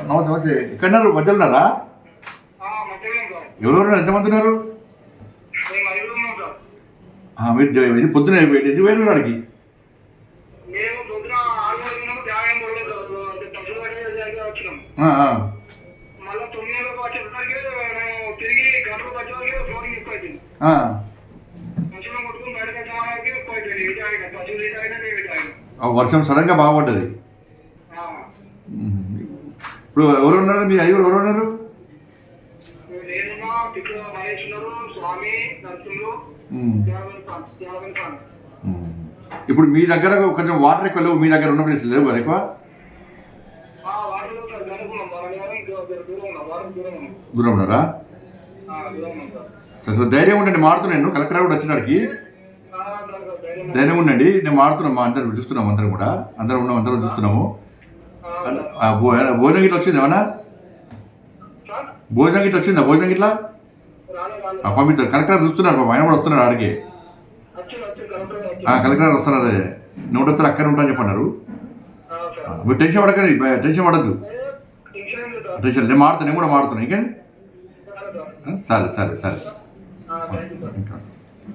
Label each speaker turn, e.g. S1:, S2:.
S1: నమస్తే నమస్తే ఎక్కడున్నారు మధ్యలో ఉన్నారా? ఎవరెవరు ఎంతమంది ఉన్నారు? మీరు ఇది పొద్దున ఎందుకు వేరు వాడికి? వర్షం సడన్గా బాగుపడ్డది. ఇప్పుడు ఎవరు ఉన్నారు? మీ ఐదుగురు ఎవరు ఉన్నారు? ఇప్పుడు మీ దగ్గర కొంచెం వాటర్ ఎక్కువ లేవు, మీ దగ్గర ఉన్న ప్లేస్ లేవు కదా ఎక్కువ? దూరం ఉన్నారా? అసలు ధైర్యం ఉండండి, మారుతున్నాను. కలెక్టర్ కూడా వచ్చినాడికి ధైర్యం ఉండండి. నేను మారుతున్నాం, మా అందరం చూస్తున్నాము, అందరం కూడా అందరం చూస్తున్నాము. భోజనం గిట్ల వచ్చింది ఏమన్నా? భోజనం గిట్ల వచ్చిందా? భోజనం గిట్లా పంపిస్తారు. కలెక్టర్ చూస్తున్నారు, ఆయన కూడా వస్తున్నారు ఆడికి. కలెక్టర్ వస్తున్నారు. అదే నువ్వు వస్తారు, అక్కడ ఉంటా అని చెప్పన్నారు. మీరు టెన్షన్ పడకండి, టెన్షన్ పడద్దు. టెన్షన్ నేను కూడా మారుతున్నాను. ఇంకేంటి? సరే.